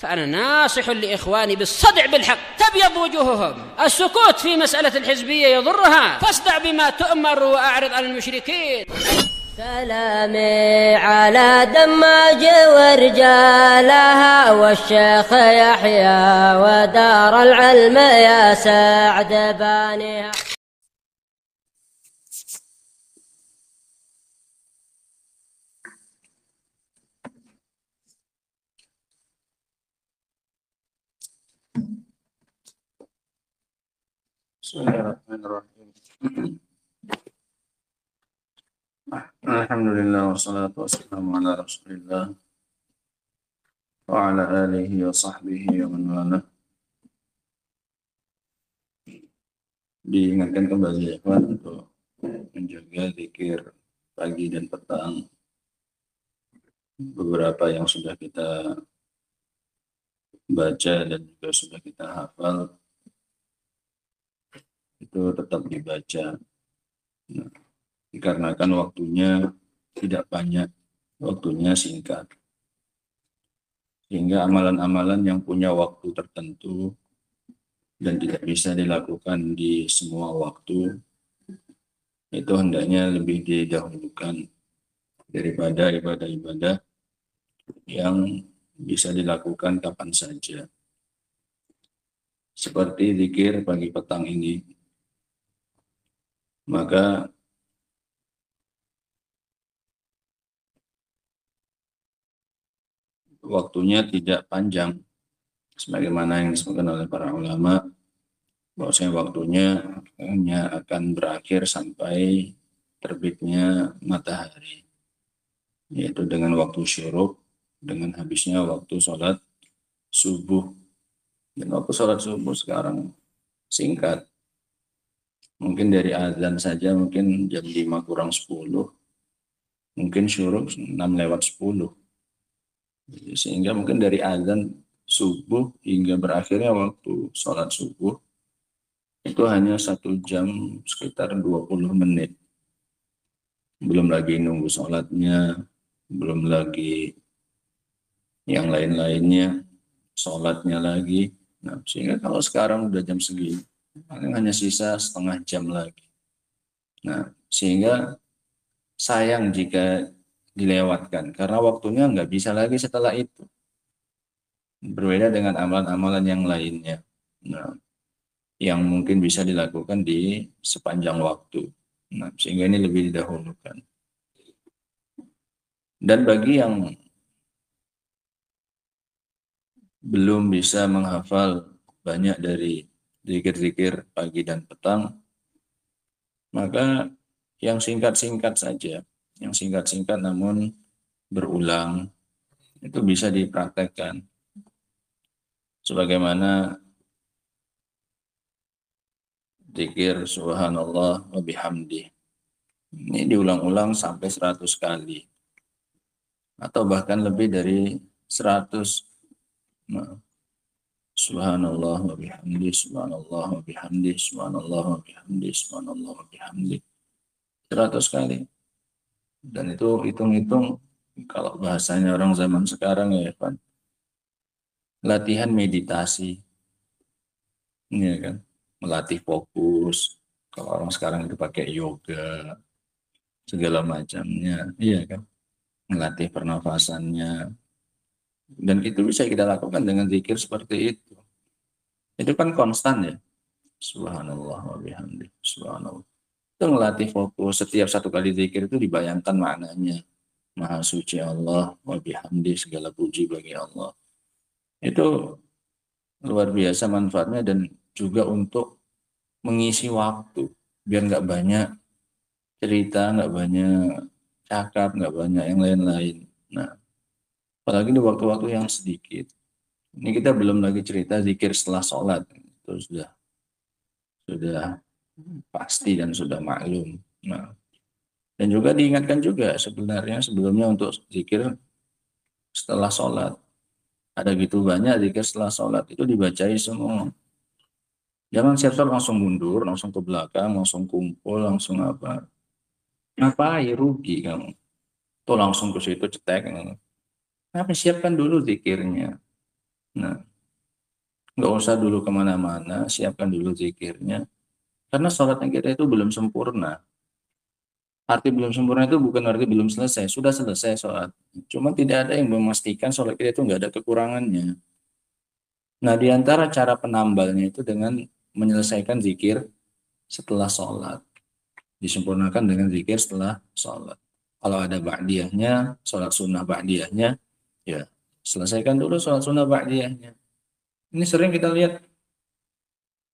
فأنا ناصح لإخواني بالصدع بالحق تبيض وجوههم. السكوت في مسألة الحزبية يضرها، فاصدع بما تؤمر وأعرض عن المشركين. سلامي على دماج ورجالها والشيخ يحيى ودار العلم يا سعد بانيها. Bismillahirrahmanirrahim. Alhamdulillah wassalatu wassalamu ala Rasulillah wa ala alihi wa sahbihi wa man wala. Diingatkan kembali ya Pak untuk menjaga zikir pagi dan petang. Beberapa yang sudah kita baca dan juga sudah kita hafal itu tetap dibaca. Nah, dikarenakan waktunya tidak banyak, waktunya singkat. Sehingga amalan-amalan yang punya waktu tertentu dan tidak bisa dilakukan di semua waktu, itu hendaknya lebih didahulukan daripada ibadah-ibadah yang bisa dilakukan kapan saja. Seperti zikir pagi petang ini, maka waktunya tidak panjang sebagaimana yang disebutkan oleh para ulama, bahwasanya waktunya hanya akan berakhir sampai terbitnya matahari, yaitu dengan waktu syuruk, dengan habisnya waktu sholat subuh. Dan waktu sholat subuh sekarang singkat, mungkin dari azan saja mungkin jam 5 kurang 10, mungkin syuruk 6 lewat 10. Sehingga mungkin dari azan subuh hingga berakhirnya waktu sholat subuh itu hanya 1 jam sekitar 20 menit. Belum lagi nunggu sholatnya, belum lagi yang lain-lainnya, sholatnya lagi. Nah, sehingga kalau sekarang udah jam segini, hanya sisa setengah jam lagi. Nah, sehingga sayang jika dilewatkan, karena waktunya nggak bisa lagi setelah itu. Berbeda dengan amalan-amalan yang lainnya. Nah, yang mungkin bisa dilakukan di sepanjang waktu. Nah, sehingga ini lebih didahulukan. Dan bagi yang belum bisa menghafal banyak dari zikir-zikir pagi dan petang, maka yang singkat-singkat saja, yang singkat-singkat namun berulang, itu bisa dipraktekkan. Sebagaimana zikir subhanallah wa bihamdi. Ini diulang-ulang sampai 100 kali. Atau bahkan lebih dari 100. Nah, subhanallah wa bihamdi, subhanallah wa bihamdi, subhanallah wa bihamdi, subhanallah wa bihamdi. 100 kali. Dan itu hitung-hitung, kalau bahasanya orang zaman sekarang ya Pak, latihan meditasi. Ini kan, melatih fokus. Kalau orang sekarang itu pakai yoga, segala macamnya, iya kan, melatih pernafasannya. Dan itu bisa kita lakukan dengan zikir seperti itu. Itu kan konstan ya. Subhanallah wa bihamdi, subhanallah. Itu melatih fokus. Setiap 1 kali zikir itu dibayangkan maknanya. Maha suci Allah wa bihamdi, segala puji bagi Allah. Itu luar biasa manfaatnya, dan juga untuk mengisi waktu. Biar nggak banyak cerita, nggak banyak cakap, nggak banyak yang lain-lain. Nah, apalagi di waktu-waktu yang sedikit. Ini kita belum lagi cerita zikir setelah sholat. Itu sudah pasti dan sudah maklum. Nah, dan juga diingatkan juga sebenarnya sebelumnya untuk zikir setelah sholat. Ada gitu banyak zikir setelah sholat, itu dibacai semua. Jangan siap-siap langsung mundur, langsung ke belakang, langsung kumpul, langsung apa. Ngapain, rugi kamu. Tuh langsung ke situ cetek. Tapi siapkan dulu zikirnya. Nah, nggak usah dulu kemana-mana, siapkan dulu zikirnya. Karena sholatnya kita itu belum sempurna. Arti belum sempurna itu bukan arti belum selesai, sudah selesai sholat. Cuma tidak ada yang memastikan sholat kita itu nggak ada kekurangannya. Nah, di antara cara penambalnya itu dengan menyelesaikan zikir setelah sholat. Disempurnakan dengan zikir setelah sholat. Kalau ada ba'diyahnya, sholat sunnah ba'diyahnya, ya selesaikan dulu sholat sunnah ba'diyahnya. Ini sering kita lihat,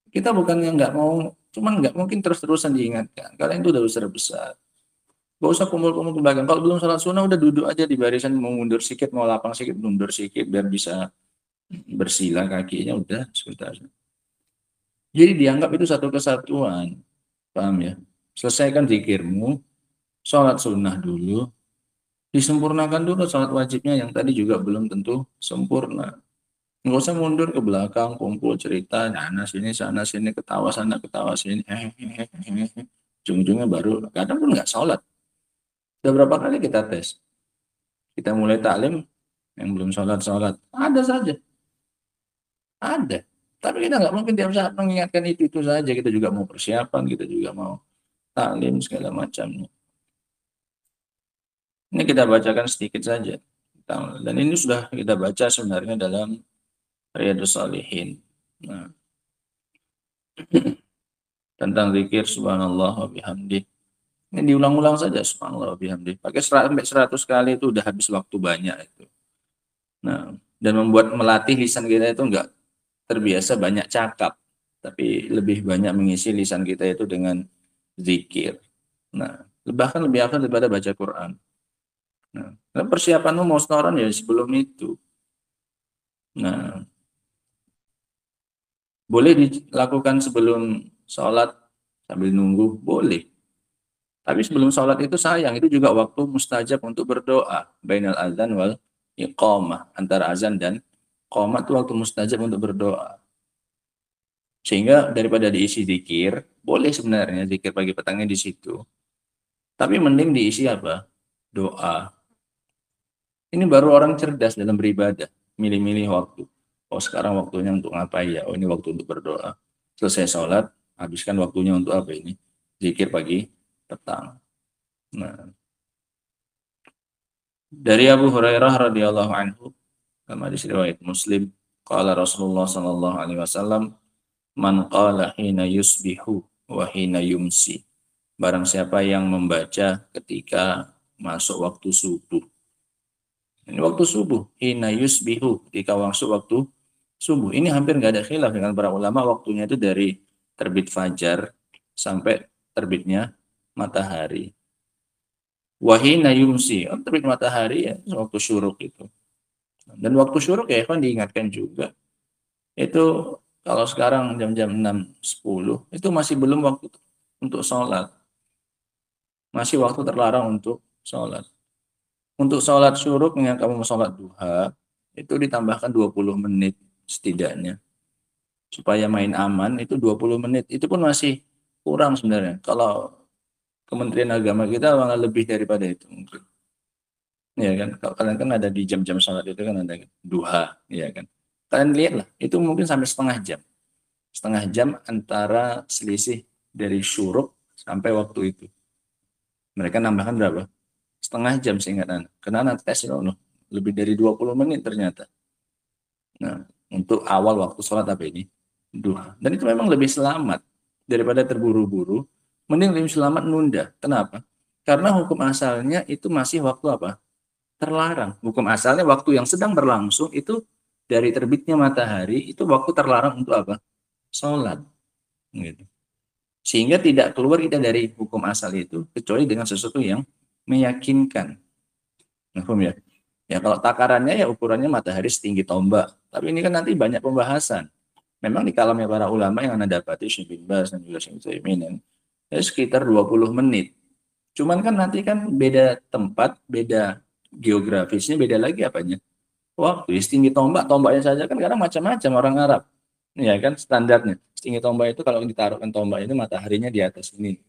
kita bukannya nggak mau, cuman nggak mungkin terus-terusan diingatkan. Kalian itu udah besar-besar. Gak usah kumpul-kumpul ke belakang. Kalau belum sholat sunnah, udah duduk aja di barisan, mau mundur sedikit, mau lapang sedikit, mundur sedikit, biar bisa bersila kakinya, udah sebentar. Jadi dianggap itu satu kesatuan. Paham ya? Selesaikan zikirmu, sholat sunnah dulu, disempurnakan dulu sholat wajibnya yang tadi juga belum tentu sempurna. Nggak usah mundur ke belakang, kumpul cerita, sana sini, ketawa sana, ketawa sini, ujung-ujungnya baru, kadang pun nggak sholat. Sudah berapa kali kita tes? Kita mulai taklim, yang belum sholat, ada saja, ada. Tapi kita nggak mungkin tiap saat mengingatkan itu saja. Kita juga mau persiapan, kita juga mau taklim segala macamnya. Ini kita bacakan sedikit saja. Dan ini sudah kita baca sebenarnya dalam Riyadhus Shalihin. Nah, tentang zikir subhanallah wa bihamdi. Ini diulang-ulang saja subhanallah wa bihamdi. Pakai sampai 100 kali itu udah habis waktu banyak itu. Nah, dan membuat melatih lisan kita itu enggak terbiasa banyak cakap, tapi lebih banyak mengisi lisan kita itu dengan zikir. Nah, bahkan lebih afdal daripada baca Quran. Nah, persiapanmu mau setoran ya sebelum itu. Nah, boleh dilakukan sebelum sholat sambil nunggu, boleh. Tapi sebelum sholat itu sayang, itu juga waktu mustajab untuk berdoa. Bainal azan wal iqamah, antara azan dan iqamah itu waktu mustajab untuk berdoa. Sehingga daripada diisi zikir, boleh sebenarnya zikir pagi petangnya di situ. Tapi mending diisi apa? Doa. Ini baru orang cerdas dalam beribadah, milih-milih waktu. Oh sekarang waktunya untuk ngapain ya? Oh ini waktu untuk berdoa. Selesai sholat, habiskan waktunya untuk apa ini? Zikir pagi, petang. Nah, dari Abu Hurairah radhiyallahu anhu, dalam hadis riwayat Muslim, qala Rasulullah sallallahu alaihi wasallam, man qala hina yusbihu wa hina yumsi. Barang siapa yang membaca ketika masuk waktu subuh. Ini waktu subuh, hina yusbihu, ketika masuk waktu subuh. Ini hampir nggak ada khilaf dengan para ulama, waktunya itu dari terbit fajar sampai terbitnya matahari. Wahina yumsi, terbit matahari ya waktu syuruk itu. Dan waktu syuruk ya kan diingatkan juga. Itu kalau sekarang jam-jam 6.10 itu masih belum waktu untuk sholat. Masih waktu terlarang untuk sholat. Untuk sholat syuruk yang kamu sholat duha, itu ditambahkan 20 menit setidaknya. Supaya main aman, itu 20 menit. Itu pun masih kurang sebenarnya. Kalau Kementerian Agama kita malah lebih daripada itu. Ya kan, kalau kalian kan ada di jam-jam sholat itu kan ada duha, ya kan. Kalian lihatlah, itu mungkin sampai setengah jam. Setengah jam antara selisih dari syuruk sampai waktu itu. Mereka nambahkan berapa? Setengah jam seingat Anda. Karena nanti tes lebih dari 20 menit ternyata. Nah, untuk awal waktu sholat apa ini? Duha. Dan itu memang lebih selamat daripada terburu-buru. Mending lebih selamat nunda. Kenapa? Karena hukum asalnya itu masih waktu apa? Terlarang. Hukum asalnya waktu yang sedang berlangsung itu dari terbitnya matahari itu waktu terlarang untuk apa? Sholat. Gitu. Sehingga tidak keluar kita dari hukum asal itu kecuali dengan sesuatu yang meyakinkan. Paham ya? Ya kalau takarannya ya ukurannya matahari setinggi tombak. Tapi ini kan nanti banyak pembahasan. Memang di kalamnya para ulama yang Anda dapati Syekh bin Baz dan juga Syekh Utsaimin ya sekitar 20 menit. Cuman kan nanti kan beda tempat, beda geografisnya, beda lagi apanya? Waktu setinggi tombak, tombaknya saja kan kadang macam-macam orang Arab. Ya kan standarnya. Setinggi tombak itu kalau ditaruhkan tombak itu mataharinya di atas ini.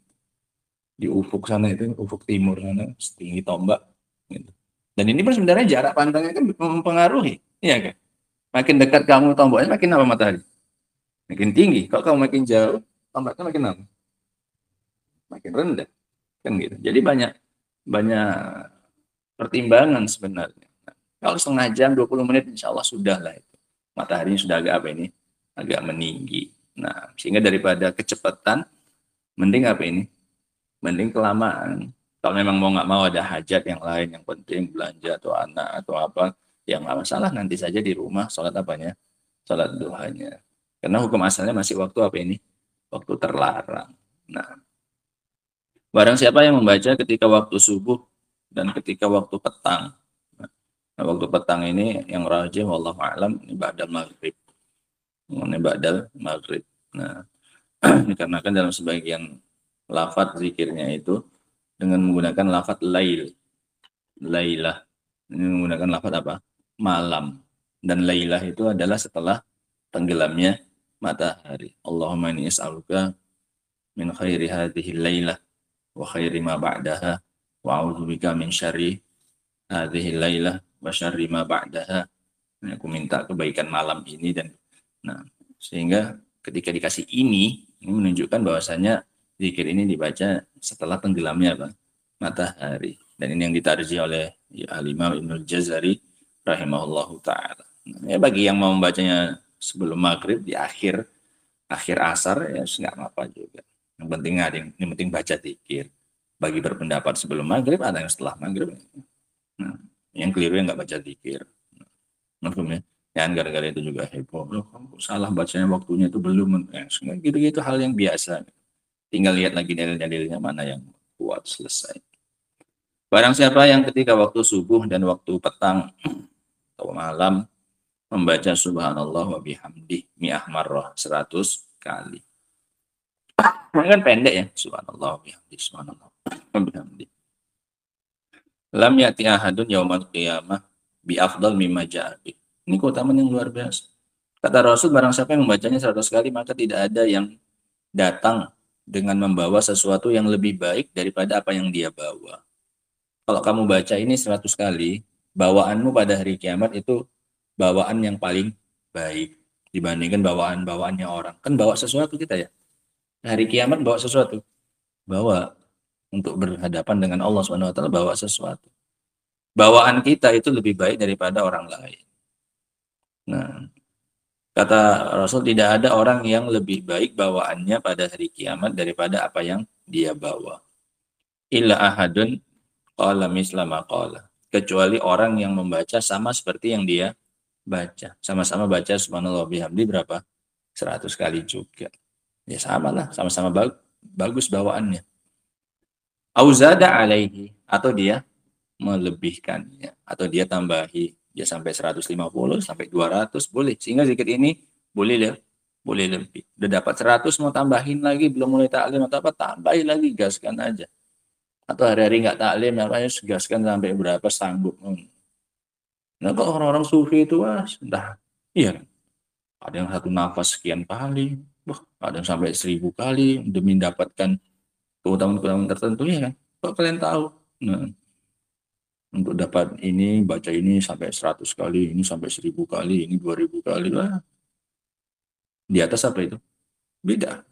Di ufuk sana itu, ufuk timur sana, setinggi tombak. Gitu. Dan ini pun sebenarnya jarak pandangnya kan mempengaruhi, iya kan? Makin dekat kamu tombaknya makin apa matahari? Makin tinggi. Kalau kamu makin jauh, tombaknya makin apa? Makin rendah. Kan gitu. Jadi banyak banyak pertimbangan sebenarnya. Nah, kalau setengah jam, 20 menit, insya Allah sudah lah itu. Mataharinya sudah agak apa ini? Agak meninggi. Nah, sehingga daripada kecepatan, mending apa ini? Mending kelamaan. Kalau memang mau nggak mau ada hajat yang lain, yang penting belanja atau anak atau apa, yang nggak masalah nanti saja di rumah sholat apanya? Sholat duhanya. Karena hukum asalnya masih waktu apa ini? Waktu terlarang. Nah, barang siapa yang membaca ketika waktu subuh dan ketika waktu petang. Nah, waktu petang ini yang rajih wallahu a'lam ini ba'dal maghrib. Ini ba'dal maghrib. Nah, dikarenakan dalam sebagian lafaz zikirnya itu dengan menggunakan lafaz lail. Lailah. Ini menggunakan lafaz apa? Malam. Dan lailah itu adalah setelah tenggelamnya matahari. Allahumma inni as'aluka min khairi hadhihi lailah wa khairi ma ba'daha wa a'udzubika min syarri hadhihi lailah wa syarri ma ba'daha. Aku minta kebaikan malam ini dan nah sehingga ketika dikasih ini menunjukkan bahwasanya zikir ini dibaca setelah tenggelamnya apa? Matahari. Dan ini yang ditarjih oleh Al-Imam Ibnul Jazari rahimahullahu taala. Nah, ya bagi yang mau membacanya sebelum maghrib di akhir asar ya nggak apa-apa juga. Yang penting ada yang penting baca zikir. Bagi berpendapat sebelum maghrib ada yang setelah maghrib. Nah, yang keliru yang nggak baca zikir. Maksudnya, kan gara-gara itu juga heboh. Loh, kamu salah bacanya waktunya itu belum. Gitu-gitu hal yang biasa. Tinggal lihat lagi dalil-dalilnya mana yang kuat selesai. Barang siapa yang ketika waktu subuh dan waktu petang atau malam membaca subhanallah wa bihamdih mi'ah marrah 100 kali. Ini kan pendek ya. Subhanallah wa bihamdih, subhanallah wa bihamdih. Lam ya'ti ahadun yaumal qiyamah bi afdal mimma ja'a bi. Ini keutamaan yang luar biasa. Kata Rasul, barang siapa yang membacanya 100 kali maka tidak ada yang datang dengan membawa sesuatu yang lebih baik daripada apa yang dia bawa. Kalau kamu baca ini 100 kali, bawaanmu pada hari kiamat itu bawaan yang paling baik dibandingkan bawaan-bawaannya orang. Kan bawa sesuatu kita ya. Hari kiamat bawa sesuatu. Bawa untuk berhadapan dengan Allah Subhanahu wa taala bawa sesuatu. Bawaan kita itu lebih baik daripada orang lain. Nah, kata Rasul tidak ada orang yang lebih baik bawaannya pada hari kiamat daripada apa yang dia bawa. Illa ahadun qala misla ma qala. Kecuali orang yang membaca sama seperti yang dia baca. Sama-sama baca subhanallah bihamdi berapa? 100 kali juga. Ya sama lah, sama-sama bagus bawaannya. Auzada alaihi, atau dia melebihkannya, atau dia tambahi, dia sampai 150, sampai 200 boleh. Sehingga zikir ini boleh lebih. Udah dapat 100 mau tambahin lagi, belum mulai taklim atau apa, tambahin lagi, gaskan aja. Atau hari-hari nggak taklim, namanya gaskan sampai berapa sanggup. Nah kalau orang-orang sufi itu sudah, iya, ada yang satu nafas sekian kali, ada yang sampai 1000 kali demi mendapatkan keutamaan-keutamaan tertentu ya kan. Kok kalian tahu? Nah, untuk dapat ini, baca ini sampai 100 kali, ini sampai 1000 kali, ini 2000 kali lah. Di atas apa itu? Beda.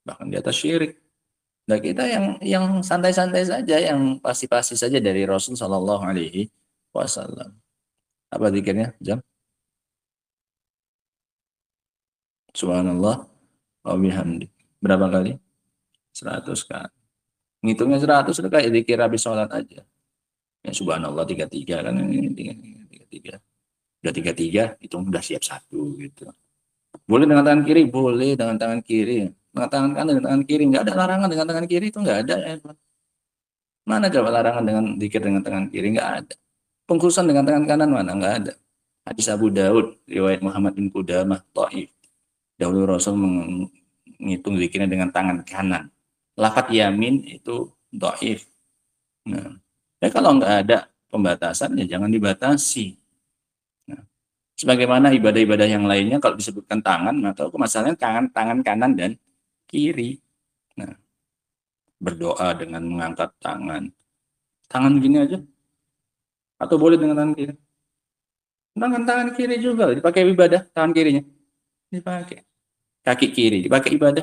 Bahkan di atas syirik. Nah kita yang santai-santai saja, yang pasti-pasti saja dari Rasul Shallallahu Alaihi Wasallam. Apa zikirnya? Jam? Subhanallah wa bihamdi. Berapa kali? 100 kali. Ngitungnya 100 udah kayak zikir habis sholat aja. Ya subhanallah 33 kan ini 33. Udah 33 itu udah siap satu gitu. Boleh dengan tangan kiri, boleh dengan tangan kiri. Dengan tangan kanan, dengan tangan kiri. Nggak ada larangan dengan tangan kiri itu nggak ada. Mana coba larangan dengan zikir dengan tangan kiri? Nggak ada. Pengkhususan dengan tangan kanan mana? Nggak ada. Hadis Abu Daud, riwayat Muhammad bin Qudamah, Taif. Dahulu Rasul menghitung zikirnya dengan tangan kanan. Lafaz yamin itu dhaif. Nah, ya kalau nggak ada pembatasan ya jangan dibatasi. Nah, sebagaimana ibadah-ibadah yang lainnya kalau disebutkan tangan maka masalahnya tangan kanan dan kiri. Nah, berdoa dengan mengangkat tangan gini aja atau boleh dengan tangan kiri? Tangan kiri juga dipakai ibadah, tangan kirinya dipakai. Kaki kiri dipakai ibadah.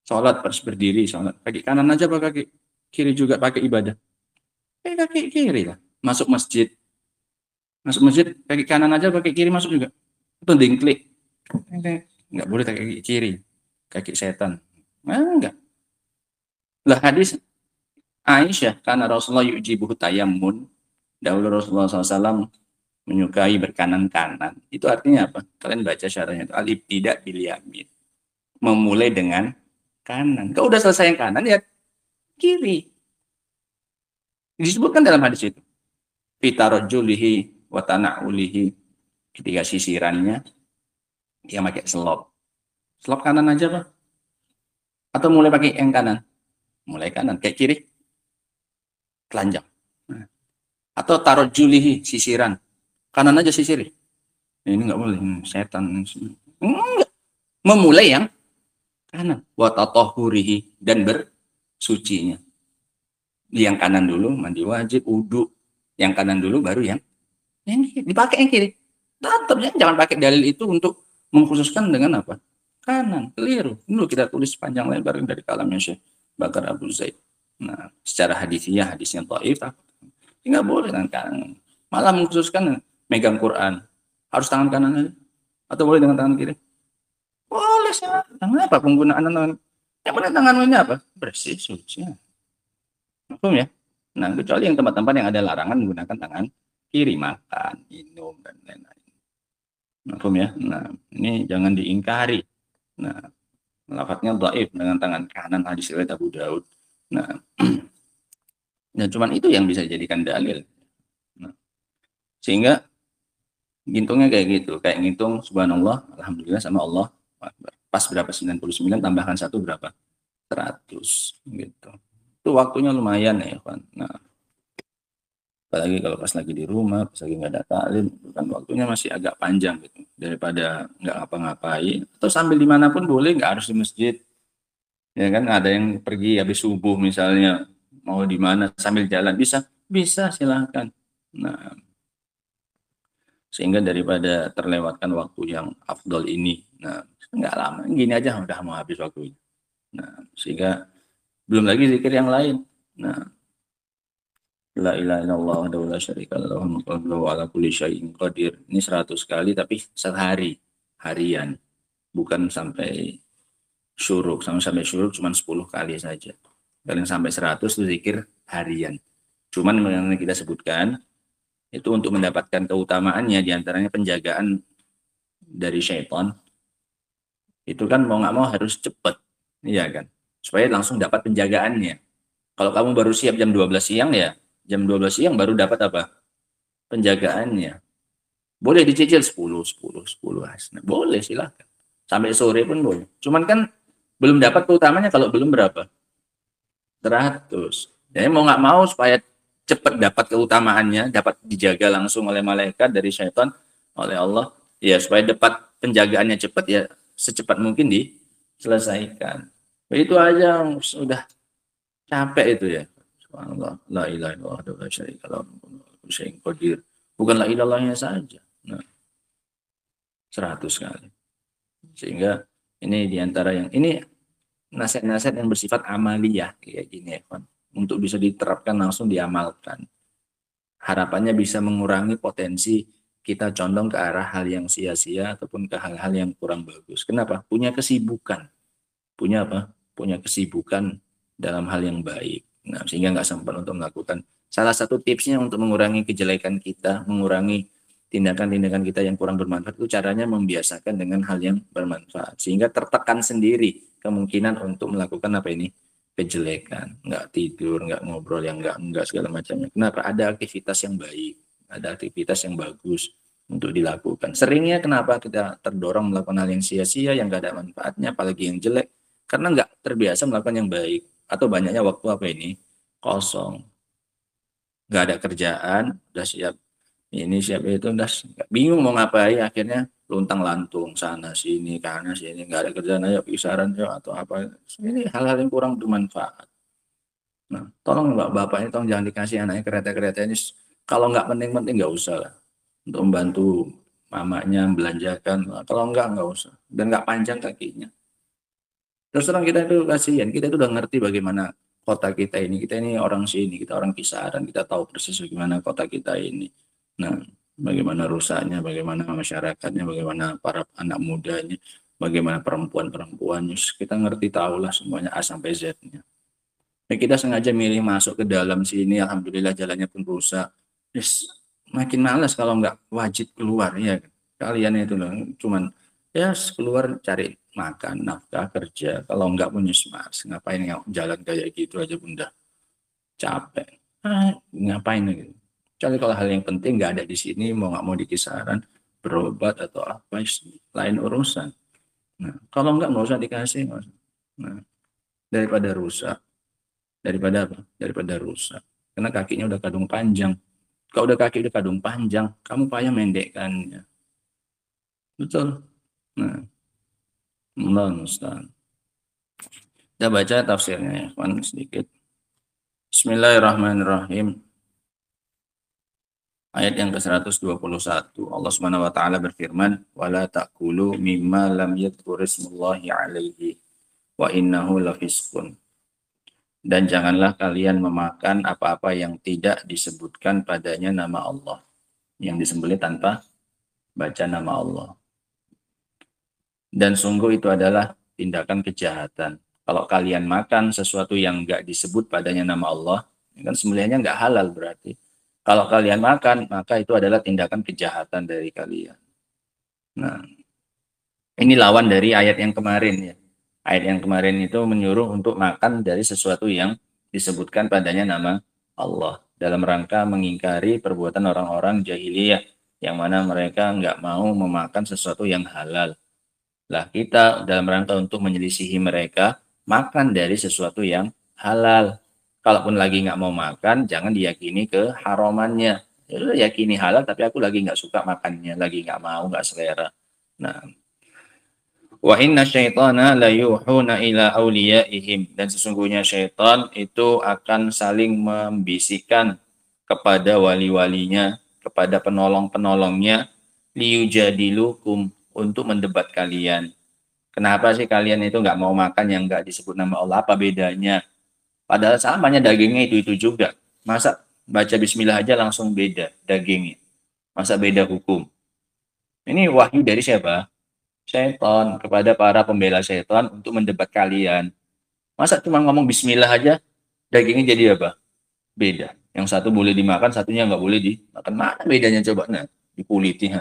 Sholat harus berdiri, sholat. Kaki kanan aja pakai kaki kiri juga pakai ibadah. Kaki kiri lah. Masuk masjid. Kaki kanan aja pakai kiri masuk juga. Itu dingklik. Enggak boleh kaki kiri. Kaki setan. Enggak. Lah hadis Aisyah, karena Rasulullah yujibuhu tayammun. Dahulu Rasulullah SAW menyukai berkanan-kanan. Itu artinya apa? Kalian baca syarahnya itu. Al-ibtida bil yamin. Memulai dengan kanan. Kau udah selesai yang kanan, ya kiri. Disebutkan dalam hadis itu. Fitarajjulihi wa tana'ulihi. Ketika sisirannya, dia pakai selop. Selop kanan aja, Pak. Atau mulai pakai yang kanan? Mulai kanan. Kayak kiri? Telanjang. Atau taruh julihi, sisiran. Kanan aja sisiri. Ini nggak boleh. Setan. Enggak. Memulai yang kanan. Wa tatahhurihi, dan bersucinya. Yang kanan dulu, mandi wajib, wudu. Yang kanan dulu, baru yang kiri. Dipakai yang kiri. Tetap jangan pakai dalil itu untuk mengkhususkan dengan apa? Kanan. Keliru. Dulu kita tulis panjang lebar dari kalamnya Syekh Bakar Abu Zaid. Nah, secara hadisnya dhaif. Nggak boleh tangan kanan. Malah mengkhususkan megang Quran. Harus tangan kanan aja. Atau boleh dengan tangan kiri? Boleh, silakan. Apa penggunaan tangan? Yang penting tangan ini apa? Bersih, suci. Maklum ya? Nah, kecuali yang tempat-tempat yang ada larangan menggunakan tangan kiri, makan, minum, dan lain-lain. Maklum ya? Nah, ini jangan diingkari. Nah, lafadznya dhaif dengan tangan kanan, hadis riwayat Abu Daud. Nah, nah, cuman itu yang bisa dijadikan dalil. Nah, sehingga ngitungnya kayak gitu, kayak ngitung subhanallah, alhamdulillah sama Allah. Pas berapa? 99 tambahkan 1 berapa? 100 gitu. Itu waktunya lumayan ya, Pak. Nah, apalagi kalau pas lagi di rumah, pas lagi nggak ada taklim, kan waktunya masih agak panjang gitu. Daripada nggak ngapa-ngapain, atau sambil dimanapun boleh, nggak harus di masjid. Ya kan, ada yang pergi habis subuh misalnya, mau di mana sambil jalan, bisa silahkan. Nah, sehingga daripada terlewatkan waktu yang afdol ini, nah nggak lama, gini aja udah mau habis waktunya. Nah, sehingga belum lagi zikir yang lain. Nah, la ilaha illallah wa la syarika lahu wa ala kulli syai'in qadir. Ini 100 kali tapi sehari, harian. Bukan sampai syuruk. Sampai syuruk cuma 10 kali saja. Kalau sampai 100 itu zikir harian. Cuman yang kita sebutkan itu untuk mendapatkan keutamaannya, diantaranya penjagaan dari syaitan. Itu kan mau nggak mau harus cepat, iya kan? Supaya langsung dapat penjagaannya. Kalau kamu baru siap jam 12 siang ya, jam 12 siang baru dapat apa? Penjagaannya. Boleh dicicil 10. Nah, boleh, silahkan. Sampai sore pun boleh. Cuman kan belum dapat keutamanya kalau belum berapa? 100. Jadi mau nggak mau supaya cepat dapat keutamaannya, dapat dijaga langsung oleh malaikat dari syaitan, oleh Allah, ya supaya dapat penjagaannya cepat, ya secepat mungkin diselesaikan. Itu aja sudah capek itu ya. Subhanallah, la ilaha illallah wa la syarika lahu syai'in qadir. Bukan la ilallahnya saja. Nah, 100 kali. Sehingga ini diantara yang ini nasihat-nasihat yang bersifat amaliyah kayak gini ya, Pak. Untuk bisa diterapkan langsung diamalkan. Harapannya bisa mengurangi potensi kita condong ke arah hal yang sia-sia ataupun ke hal-hal yang kurang bagus. Kenapa? Punya kesibukan. Punya apa? Punya kesibukan dalam hal yang baik. Nah, sehingga nggak sempat untuk melakukan. Salah satu tipsnya untuk mengurangi kejelekan kita, mengurangi tindakan-tindakan kita yang kurang bermanfaat, itu caranya membiasakan dengan hal yang bermanfaat. Sehingga tertekan sendiri kemungkinan untuk melakukan apa ini? Kejelekan. Nggak tidur, nggak ngobrol yang enggak segala macamnya. Kenapa? Ada aktivitas yang baik, ada aktivitas yang bagus untuk dilakukan. Seringnya kenapa kita terdorong melakukan hal yang sia-sia, yang nggak ada manfaatnya, apalagi yang jelek? Karena nggak terbiasa melakukan yang baik. Atau banyaknya waktu apa ini? Kosong. Nggak ada kerjaan, udah siap ini siap itu, udah bingung mau ngapain, akhirnya luntang lantung sana sini karena sini, nggak ada kerjaan, ayo kisaran atau apa. Ini hal-hal yang kurang bermanfaat. Nah, tolong bapak ini tolong jangan dikasih anaknya kereta-kereta ini, kalau nggak penting-penting nggak usah lah. untuk membantu mamanya belanjakan. Nah, kalau enggak usah. Dan enggak panjang kakinya. Terus terang kita itu kasihan, kita itu udah ngerti bagaimana kota kita ini. Kita ini orang sini, kita orang kisaran, kita tahu persis bagaimana kota kita ini. Nah, bagaimana rusaknya, bagaimana masyarakatnya, bagaimana para anak mudanya, bagaimana perempuan-perempuannya. Kita ngerti tahulah semuanya A sampai Z-nya. Ya, kita sengaja milih masuk ke dalam sini, alhamdulillah jalannya pun rusak. Yes, makin malas kalau nggak wajib keluar ya. Kalian itu loh, cuman ya keluar cari makan, nafkah, kerja. Kalau nggak punya smart, ngapain jalan kayak gitu aja bunda, capek. Ngapain gitu. Kecuali kalau hal yang penting nggak ada di sini, mau nggak mau di kisaran, berobat atau apa, lain urusan. Nah, kalau nggak usah dikasih. Nggak usah. Nah, daripada rusak. Daripada apa? Daripada rusak. Karena kakinya udah kadung panjang. Kalau udah kaki udah kadung panjang, kamu payah mendekkannya. Betul. Nah, Allah Ustaz. Kita baca tafsirnya ya, sedikit. Bismillahirrahmanirrahim. Ayat yang ke-121. Allah Subhanahu wa taala berfirman, "Wala ta'kulu mimma lam yadhkur ismullahi 'alaihi wa innahu lafisqun." Dan janganlah kalian memakan apa-apa yang tidak disebutkan padanya nama Allah, yang disembelih tanpa baca nama Allah. Dan sungguh itu adalah tindakan kejahatan. Kalau kalian makan sesuatu yang enggak disebut padanya nama Allah, kan sembelihnya enggak halal berarti. Kalau kalian makan, maka itu adalah tindakan kejahatan dari kalian. Nah, ini lawan dari ayat yang kemarin ya. Ayat yang kemarin itu menyuruh untuk makan dari sesuatu yang disebutkan padanya nama Allah, dalam rangka mengingkari perbuatan orang-orang jahiliyah yang mana mereka nggak mau memakan sesuatu yang halal. Lah kita dalam rangka untuk menyelisihi mereka, makan dari sesuatu yang halal. Kalaupun lagi nggak mau makan, jangan diyakini keharamannya. Ya udah yakini halal, tapi aku lagi nggak suka makannya, lagi nggak mau, nggak selera. Nah, wa inna syaitana la yuhuna ila awliyaihim, dan sesungguhnya syaitan itu akan saling membisikkan kepada wali-walinya, kepada penolong-penolongnya, liyujadilukum, untuk mendebat kalian. Kenapa sih kalian itu nggak mau makan yang nggak disebut nama Allah? Apa bedanya? Padahal samanya dagingnya itu juga. Masa baca bismillah aja langsung beda dagingnya? Masa beda hukum? Ini wahyu dari siapa? Syaitan kepada para pembela syaitan untuk mendebat kalian. Masa cuma ngomong bismillah aja dagingnya jadi apa? Beda. Yang satu boleh dimakan, satunya nggak boleh dimakan. Mana bedanya coba? Nah, dikuliti.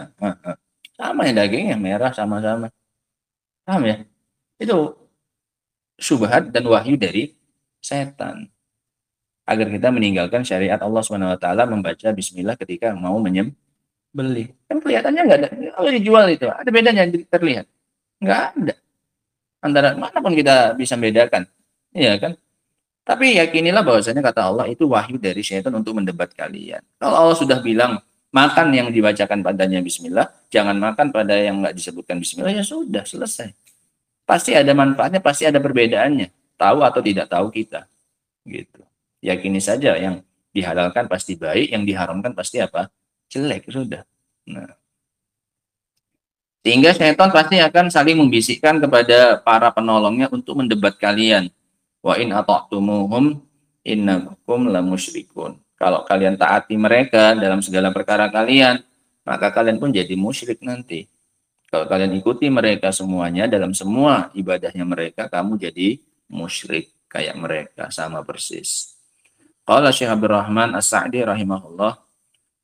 Sama ya dagingnya merah sama-sama. Paham ya? Itu syubhat dan wahyu dari setan. Agar kita meninggalkan syariat Allah SWT membaca bismillah ketika mau menyembelih. Kan kelihatannya nggak ada. Kalau dijual itu, ada bedanya terlihat? Nggak ada. Antara manapun kita bisa bedakan. Iya kan? Tapi yakinilah bahwasanya kata Allah itu wahyu dari syaitan untuk mendebat kalian. Kalau Allah sudah bilang, makan yang dibacakan padanya bismillah, jangan makan pada yang nggak disebutkan bismillah, ya sudah, selesai. Pasti ada manfaatnya, pasti ada perbedaannya. Tahu atau tidak tahu kita. Gitu. Yakini saja yang dihalalkan pasti baik, yang diharamkan pasti apa? Jelek, sudah. Nah. Sehingga syaitan pasti akan saling membisikkan kepada para penolongnya untuk mendebat kalian. Wa in ata'tumuhum innakum lamusyrikun. Kalau kalian taati mereka dalam segala perkara kalian, maka kalian pun jadi musyrik nanti. Kalau kalian ikuti mereka semuanya dalam semua ibadahnya mereka, kamu jadi musyrik kayak mereka, sama persis. Qala Syekh Abdul Rahman As-Sa'di rahimahullah,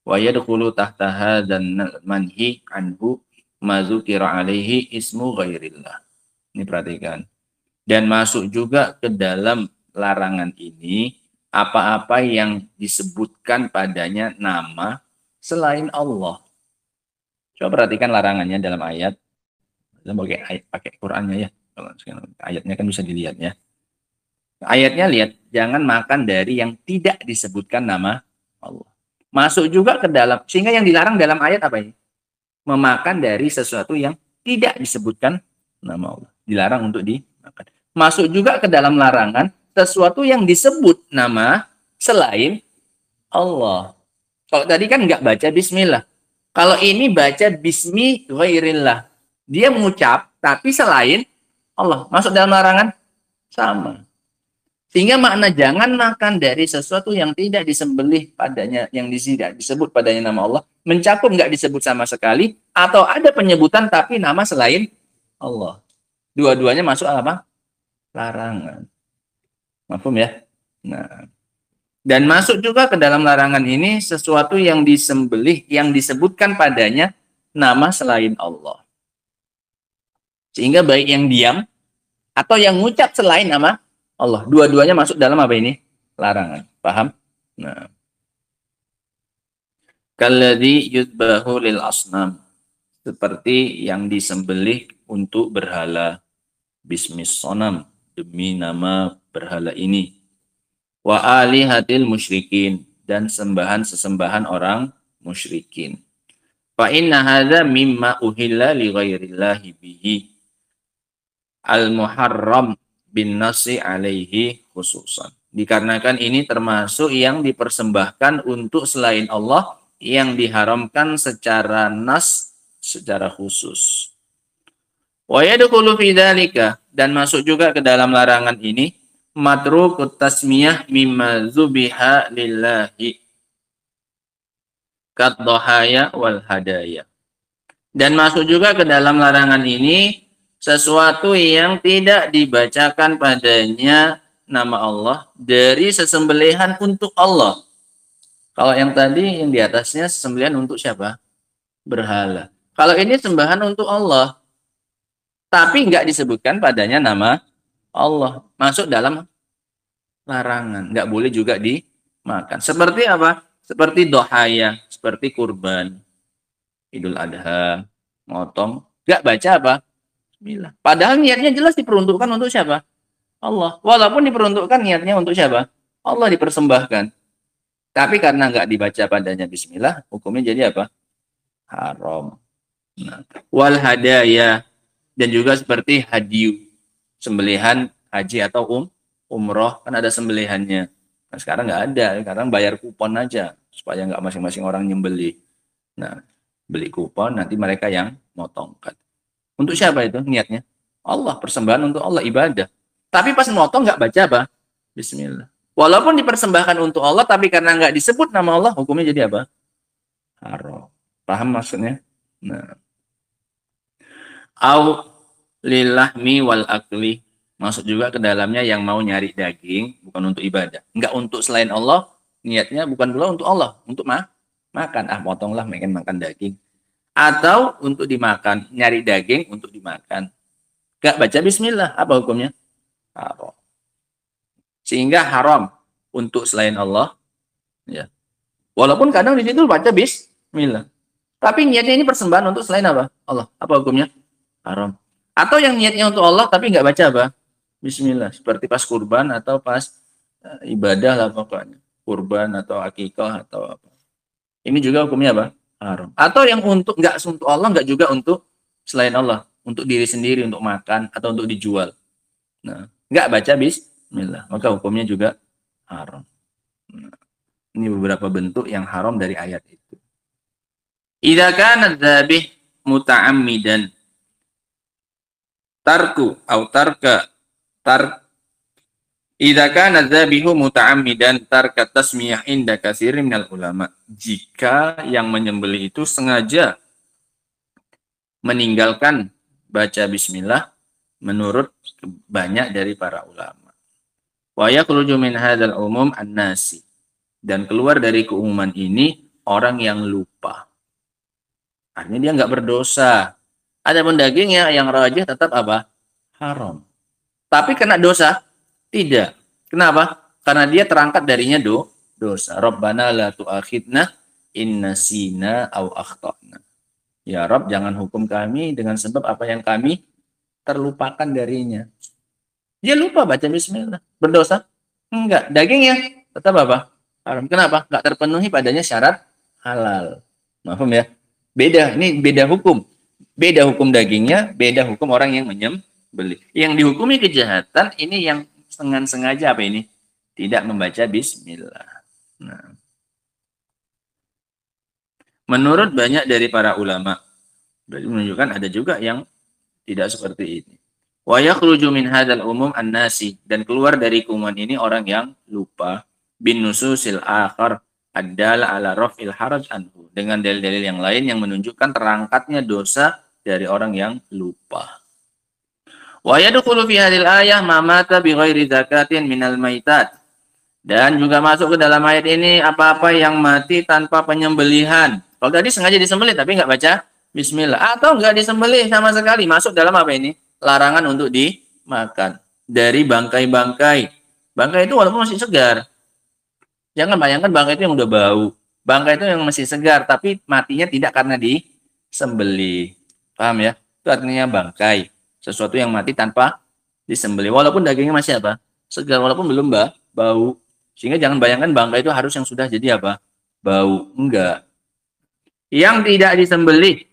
wa yadkhulu tahta hadzal manhi anhu ma dzukira alaihi ismu ghairillah. Ini perhatikan. Dan masuk juga ke dalam larangan ini apa-apa yang disebutkan padanya nama selain Allah. Coba perhatikan larangannya dalam ayat. Kita pakai Qur'annya ya. Ayatnya kan bisa dilihat ya. Ayatnya lihat, jangan makan dari yang tidak disebutkan nama Allah. Masuk juga ke dalam, sehingga yang dilarang dalam ayat apa ini? Memakan dari sesuatu yang tidak disebutkan nama Allah. Dilarang untuk dimakan. Masuk juga ke dalam larangan sesuatu yang disebut nama selain Allah. Kalau tadi kan nggak baca bismillah. Kalau ini baca bismi ghairillah. Dia mengucap, tapi selain Allah. Masuk dalam larangan? Sama. Sehingga makna jangan makan dari sesuatu yang tidak disembelih padanya, yang tidak disebut padanya nama Allah, mencakup nggak disebut sama sekali, atau ada penyebutan tapi nama selain Allah. Dua-duanya masuk apa? Larangan. Mafhum ya? Nah. Dan masuk juga ke dalam larangan ini sesuatu yang disembelih, yang disebutkan padanya nama selain Allah. Sehingga baik yang diam atau yang ngucap selain nama Allah. Dua-duanya masuk dalam apa ini? Larangan. Paham? Nah. Kalladzi yudbahu lil asnam. Seperti yang disembelih untuk berhala. Bismis sonam. Demi nama berhala ini. Wa alihatil musyrikin. Dan sembahan-sesembahan orang musyrikin. Fa inna hadza mimma uhilla li ghairillahi bihi. Al-muharram bin nasi alaihi khususan. Dikarenakan ini termasuk yang dipersembahkan untuk selain Allah yang diharamkan secara nas, secara khusus. Wa yadkhulu fi dzalika, dan masuk juga ke dalam larangan ini matrukut tasmiyah mimma zubiha lillahi kadhahaya wal hadaya. Dan masuk juga ke dalam larangan ini sesuatu yang tidak dibacakan padanya nama Allah dari sesembelihan untuk Allah. Kalau yang tadi yang di atasnya sesembelihan untuk siapa? Berhala. Kalau ini sembahan untuk Allah, tapi nggak disebutkan padanya nama Allah, masuk dalam larangan. Nggak boleh juga dimakan. Seperti apa? Seperti dohaya, seperti kurban, Idul Adha, motong. Nggak baca apa? Bismillah. Padahal niatnya jelas diperuntukkan untuk siapa? Allah. Walaupun diperuntukkan niatnya untuk siapa? Allah dipersembahkan. Tapi karena nggak dibaca padanya bismillah, hukumnya jadi apa? Haram. Nah. Wal hadaya, dan juga seperti hadiyu, sembelihan haji atau umroh, kan ada sembelihannya. Nah, sekarang nggak ada, sekarang bayar kupon aja supaya nggak masing-masing orang nyembelih. Nah, beli kupon, nanti mereka yang motongkan. Untuk siapa itu niatnya? Allah, persembahan untuk Allah, ibadah. Tapi pas motong nggak baca apa? Bismillah. Walaupun dipersembahkan untuk Allah, tapi karena nggak disebut nama Allah, hukumnya jadi apa? Haram. Paham maksudnya? Nah. Au lilahmi wal akli. Masuk juga ke dalamnya yang mau nyari daging, bukan untuk ibadah. Nggak untuk selain Allah, niatnya bukan pula untuk Allah, untuk makan. Ah, potonglah, pengen makan daging. Atau untuk dimakan, nyari daging untuk dimakan. Gak baca bismillah, apa hukumnya? Haram. Sehingga haram untuk selain Allah. Ya. Walaupun kadang di situ baca bismillah. Tapi niatnya ini persembahan untuk selain apa? Allah. Apa hukumnya? Haram. Atau yang niatnya untuk Allah tapi nggak baca apa? Bismillah. Seperti pas kurban atau pas ibadah lah pokoknya. Kurban atau akikah atau apa. Ini juga hukumnya apa? Haram. Atau yang untuk nggak untuk Allah, nggak juga untuk selain Allah, untuk diri sendiri, untuk makan atau untuk dijual. Nah, nggak baca bismillah, maka hukumnya juga haram. Nah, ini beberapa bentuk yang haram dari ayat itu. Idza kana dzabih muta'ammidan tarku atau idza kana dzabihu muta'ammidan tarka tasmiyah inda katsirin minal ulama. Jika yang menyembelih itu sengaja meninggalkan baca bismillah menurut banyak dari para ulama. Wa yakhruju min hadzal umum an-nasi. Dan keluar dari keumuman ini orang yang lupa. Artinya dia nggak berdosa. Adapun dagingnya yang rajih tetap apa? Haram. Tapi kena dosa? Tidak. Kenapa? Karena dia terangkat darinya dosa. Rabbana la tu'akhidna in nasina aw akhtana. Ya Rabb, jangan hukum kami dengan sebab apa yang kami terlupakan darinya. Dia lupa baca bismillah. Berdosa? Enggak. Dagingnya tetap apa? Haram. Kenapa? Enggak terpenuhi padanya syarat halal. Paham ya? Beda. Ini beda hukum. Beda hukum dagingnya, beda hukum orang yang menyembelih. Yang dihukumi kejahatan ini yang sengaja apa ini? Tidak membaca bismillah. Nah. Menurut banyak dari para ulama. Berarti menunjukkan ada juga yang tidak seperti ini. Wa yakhruju min hadzal umum an-nasi, dan keluar dari keumuman ini orang yang lupa bin nususil akhar ad-dal ala raf'il haraj anhu, dengan dalil-dalil yang lain yang menunjukkan terangkatnya dosa dari orang yang lupa. Wa yadkhulu fi hadhil ayah ma mata bi ghairi zakatin minal maitat, dan juga masuk ke dalam ayat ini apa-apa yang mati tanpa penyembelihan. Kalau tadi sengaja disembelih tapi nggak baca bismillah, atau nggak disembelih sama sekali, masuk dalam apa ini? Larangan untuk dimakan. Dari bangkai-bangkai. Bangkai itu walaupun masih segar. Jangan bayangkan bangkai itu yang udah bau. Bangkai itu yang masih segar, tapi matinya tidak karena disembelih. Paham ya? Itu artinya bangkai. Sesuatu yang mati tanpa disembelih. Walaupun dagingnya masih apa? Segar, walaupun belum bau. Sehingga jangan bayangkan bangkai itu harus yang sudah jadi apa? Bau. Enggak. Yang tidak disembelih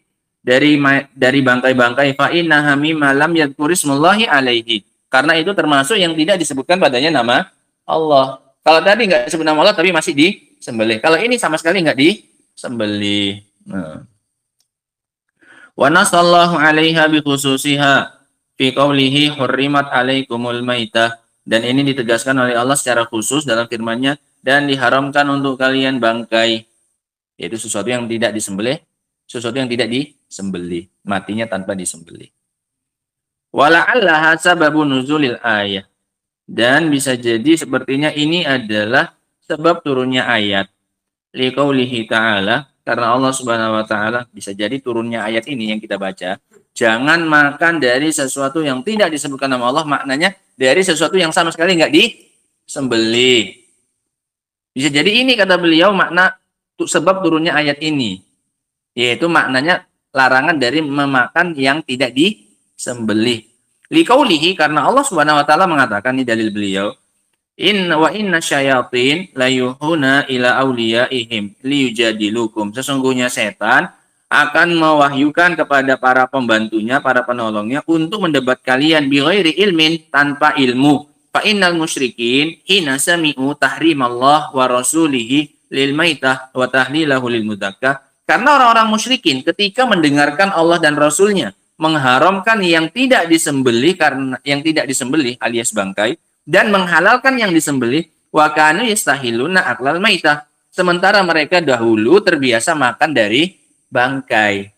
dari bangkai-bangkai fa innaha mimma lam yadhkurismullahi alaihi. Karena itu termasuk yang tidak disebutkan padanya nama Allah. Kalau tadi nggak disebut nama Allah tapi masih disembelih. Kalau ini sama sekali nggak disembelih. Nah. Wa nasallahu 'alaiha bi khususiha fi qoulihi hurrimat 'alaikumul maitah, dan ini ditegaskan oleh Allah secara khusus dalam firman-Nya, dan diharamkan untuk kalian bangkai, yaitu sesuatu yang tidak disembelih, sesuatu yang tidak disembelih, matinya tanpa disembelih. Wa la'alla sababun nuzulil ayah, dan bisa jadi sepertinya ini adalah sebab turunnya ayat. Liqaulihi ta'ala, karena Allah Subhanahu wa taala, bisa jadi turunnya ayat ini yang kita baca, jangan makan dari sesuatu yang tidak disebutkan nama Allah, maknanya dari sesuatu yang sama sekali nggak disembelih. Bisa jadi ini kata beliau makna sebab turunnya ayat ini, yaitu maknanya larangan dari memakan yang tidak disembelih. Liqaulihi, karena Allah Subhanahu wa taala mengatakan, ini dalil beliau, inna syayatin layuhuna ila awliyaihim liyujadilukum, sesungguhnya setan akan mewahyukan kepada para pembantunya, para penolongnya, untuk mendebat kalian bighairi ilmin, tanpa ilmu. Fa innal musyrikin hina sami'u tahrimallah wa rasulihi lil maitah wa tahlilahu lil mudzakkah, karena orang-orang musyrikin ketika mendengarkan Allah dan Rasulnya mengharamkan yang tidak disembelih, karena yang tidak disembelih alias bangkai, dan menghalalkan yang disembelih, wa kanu yastahiluna aklal maitah, sementara mereka dahulu terbiasa makan dari bangkai.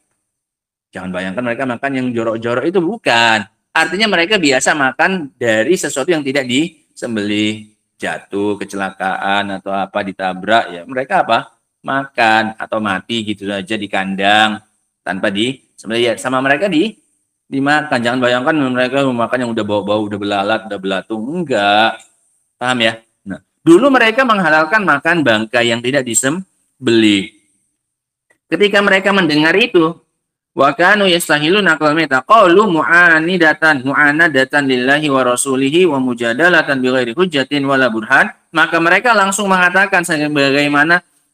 Jangan bayangkan mereka makan yang jorok-jorok, itu bukan. Artinya mereka biasa makan dari sesuatu yang tidak disembelih, jatuh, kecelakaan atau apa, ditabrak, ya mereka apa? Makan atau mati gitu saja di kandang tanpa disembelih. Ya, sama mereka dimakan. Jangan bayangkan mereka memakan yang udah bau-bau, udah belalat, udah belatung. Enggak. Paham ya? Nah, dulu mereka menghalalkan makan bangkai yang tidak disembelih. Ketika mereka mendengar itu, wa kanu yastahiluna aqlal maitah qalu mu'anadatan lillahi wa rasulihi wa mujadalatan bighairi hujjatin wala burhan, maka mereka langsung mengatakan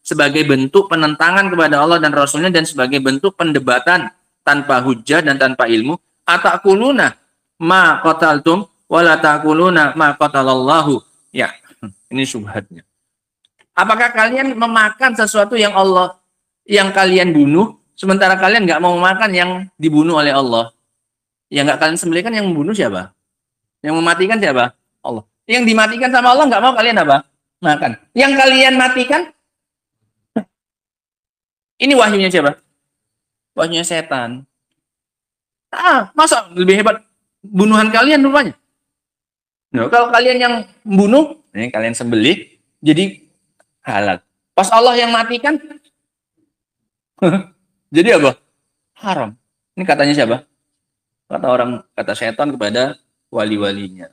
sebagai bentuk penentangan kepada Allah dan Rasulnya, dan sebagai bentuk pendebatan tanpa hujah dan tanpa ilmu, atakuluna ma qataltum wala takuluna ma qatalallahu. Ya, ini syubhatnya. Apakah kalian memakan sesuatu yang Allah, yang kalian bunuh, sementara kalian nggak mau memakan yang dibunuh oleh Allah? Yang nggak kalian sembelih kan yang membunuh siapa? Yang mematikan siapa? Allah. Yang dimatikan sama Allah nggak mau kalian apa? Makan. Yang kalian matikan, ini wahyunya siapa? Wahyunya setan. Masa lebih hebat bunuhan kalian rupanya? Nah, kalau kalian yang bunuh, ini kalian sembelih, jadi halal. Pas Allah yang matikan, jadi apa? Haram. Ini katanya siapa? Kata setan kepada wali-walinya.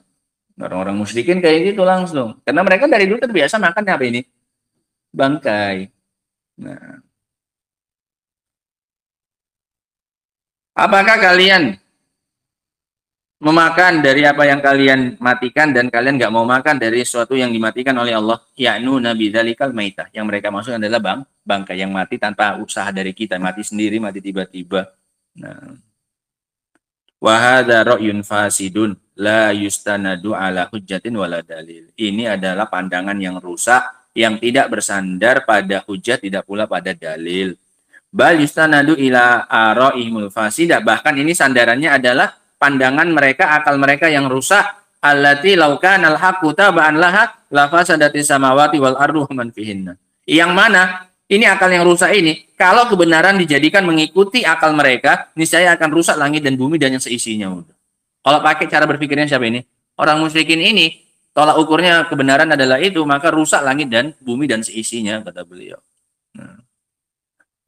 Orang-orang musyrikin kayak gitu langsung. Karena mereka dari dulu terbiasa makan apa ini? Bangkai. Nah, apakah kalian memakan dari apa yang kalian matikan, dan kalian nggak mau makan dari sesuatu yang dimatikan oleh Allah? Ya'nu nabi dzalikal maitah. Yang mereka maksud adalah bangkai yang mati tanpa usaha dari kita, mati sendiri, mati tiba-tiba. Nah, wa hadza ra'yun fasidun la yustanadu ala hujjatin wala dalil. Ini adalah pandangan yang rusak, yang tidak bersandar pada hujjah, tidak pula pada dalil. Bal yustanadu ila araihimul fasida. Bahkan ini sandarannya adalah pandangan mereka, akal mereka yang rusak. Allati law kana al-haqqu taba'an laha la fasadati samawati wal ardu man fihinna. Yang mana ini akal yang rusak ini, kalau kebenaran dijadikan mengikuti akal mereka, niscaya akan rusak langit dan bumi dan yang seisinya. Kalau pakai cara berpikirnya siapa ini? Orang musyrikin ini, tolak ukurnya kebenaran adalah itu, maka rusak langit dan bumi dan seisinya, kata beliau.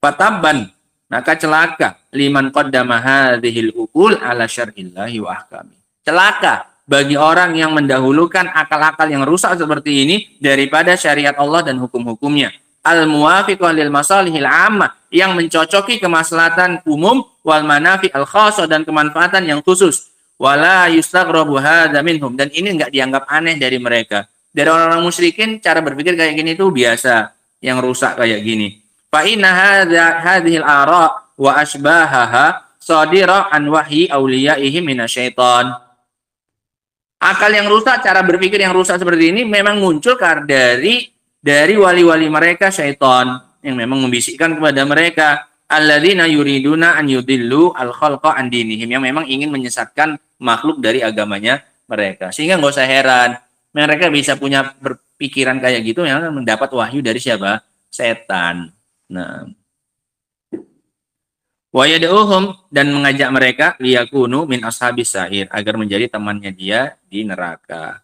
Fatabban, maka celaka liman qaddama hadhil uqul ala syar'illahi wa ahkami. Celaka bagi orang yang mendahulukan akal-akal yang rusak seperti ini daripada syariat Allah dan hukum-hukumnya. Al-muwafiqah lil masalihil ammah, yang mencocoki kemaslahatan umum, wal manafi al khassah, dan kemanfaatan yang khusus. Wala yustaghrabu hadza minhum, dan ini enggak dianggap aneh dari mereka. Dari orang-orang musyrikin cara berpikir kayak gini itu biasa, yang rusak kayak gini. Fa inna hadhil ara wa asbahaha sadira an wahyi auliyaihim minasyaiton. Akal yang rusak, cara berpikir yang rusak seperti ini memang muncul karena dari wali-wali mereka, syaitan, yang memang membisikkan kepada mereka, alladzina yuriduna an yudillu al-khalqa an dinihim, yang memang ingin menyesatkan makhluk dari agamanya mereka. Sehingga nggak usah heran mereka bisa punya berpikiran kayak gitu, yang mendapat wahyu dari siapa? Setan. Nah, wa yad'uhum, dan mengajak mereka liyakunu min ashabis sa'ir, agar menjadi temannya dia di neraka.